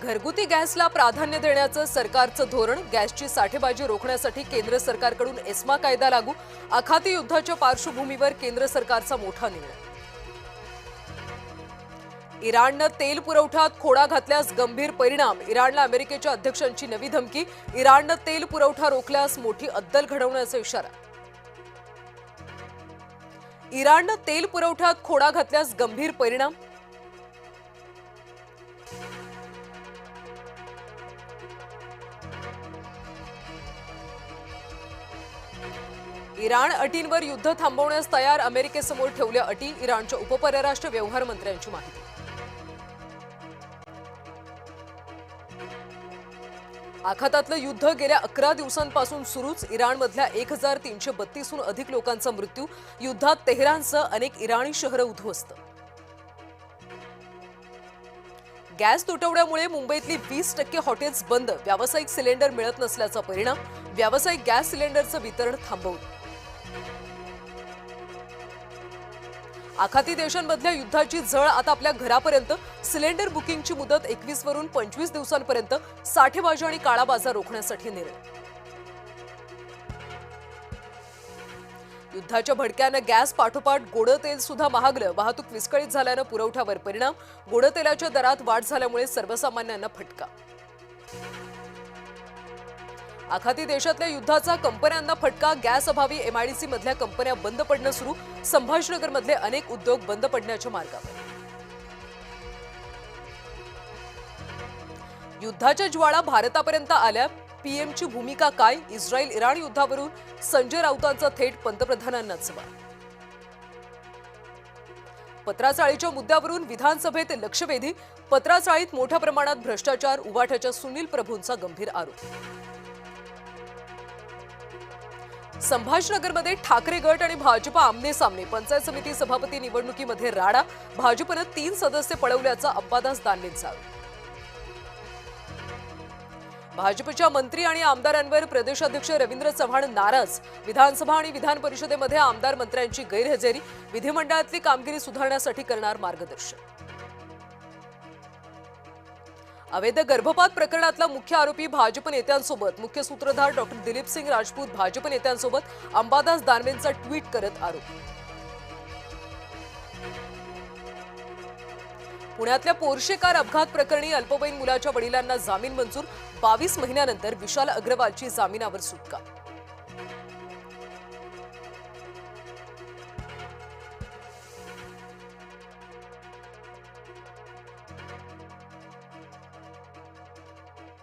घरगुती गॅसला प्राधान्य देण्याचं सरकारचं धोरण, गॅसची साठेबाजी रोखण्यासाठी केंद्र सरकारकडून एस्मा कायदा लागू, आखाती युद्धाच्या पार्श्वभूमीवर केंद्र सरकारचा मोठा निर्णय. इराणनं तेल पुरवठ्यात खोडा घातल्यास गंभीर परिणाम, इराणला अमेरिकेच्या अध्यक्षांची नवी धमकी, इराणनं तेल पुरवठा रोखल्यास मोठी अद्दल घडवण्याचा इशारा. इराणनं तेल पुरवठ्यात खोडा घातल्यास गंभीर परिणाम. इराण अटींवर युद्ध थांबवण्यास तयार, अमेरिकेसमोर ठेवल्या अटी, इराणच्या उपपरराष्ट्र व्यवहार मंत्र्यांची माहिती. आखातातलं युद्ध गेल्या 11 दिवसांपासून सुरूच, इराणमधल्या 1332हून अधिक लोकांचा मृत्यू, युद्धात तेहरानसह अनेक इराणी शहरं उद्ध्वस्त. गॅस तुटवड्यामुळे मुंबईतली 20% हॉटेल्स बंद, व्यावसायिक सिलेंडर मिळत नसल्याचा परिणाम, व्यावसायिक गॅस सिलेंडरचं वितरण थांबवलं. आखाती देशांमधल्या युद्धाची झळ आता आपल्या घरापर्यंत, सिलेंडर बुकिंगची मुदत 21 वरून 25 दिवसांपर्यंत, साठेबाजी आणि काळा बाजार रोखण्यासाठी निर्णय. युद्धाच्या भडक्यानं गॅस पाठोपाठ गोडं तेल सुद्धा महागलं, वाहतूक विस्कळीत झाल्यानं पुरवठ्यावर परिणाम, गोडं तेलाच्या दरात वाढ झाल्यामुळे सर्वसामान्यांना फटका. आखाती देशातल्या युद्धाचा कंपन्यांना फटका, गॅस अभावी एमआयडीसी मधल्या कंपन्या बंद पडणं सुरू, संभाजीनगरमधले अनेक उद्योग बंद पडण्याच्या मार्गावर. युद्धाच्या ज्वाळा भारतापर्यंत आल्या, पीएमची भूमिका काय, इस्रायल इराण युद्धावरून संजय राऊतांचा थेट पंतप्रधानांना सवाल. पत्राचाळीच्या मुद्द्यावरून विधानसभेत लक्षवेधी, पत्राचाळीत मोठ्या प्रमाणात भ्रष्टाचार, उबाठाच्या सुनील प्रभूंचा गंभीर आरोप. संभाजीनगरमध्ये ठाकरे गट आणि भाजपा आमने सामने, पंचायत समिती सभापती निवडणुकीमध्ये राडा, भाजपनं 3 सदस्य पळवल्याचा अंबादास दानवेंचा आरोप. भाजपच्या मंत्री आणि आमदारांवर प्रदेशाध्यक्ष रवींद्र चव्हाण नाराज, विधानसभा आणि विधान परिषदेमध्ये आमदार मंत्र्यांची गैरहजेरी, विधिमंडळातली कामगिरी सुधारण्यासाठी करणार मार्गदर्शन. अवैध गर्भपात प्रकरणातला मुख्य आरोपी भाजप नेत्यांसोबत, मुख्य सूत्रधार डॉक्टर दिलीप सिंग राजपूत भाजप नेत्यांसोबत, अंबादास दानवेंचा ट्विट करत आरोप. पुण्यातल्या पोर्शे कार अपघात प्रकरणी अल्पवयीन मुलाच्या वडिलांना जामीन मंजूर, 22 महिन्यानंतर विशाल अग्रवालची जामिनावर सुटका.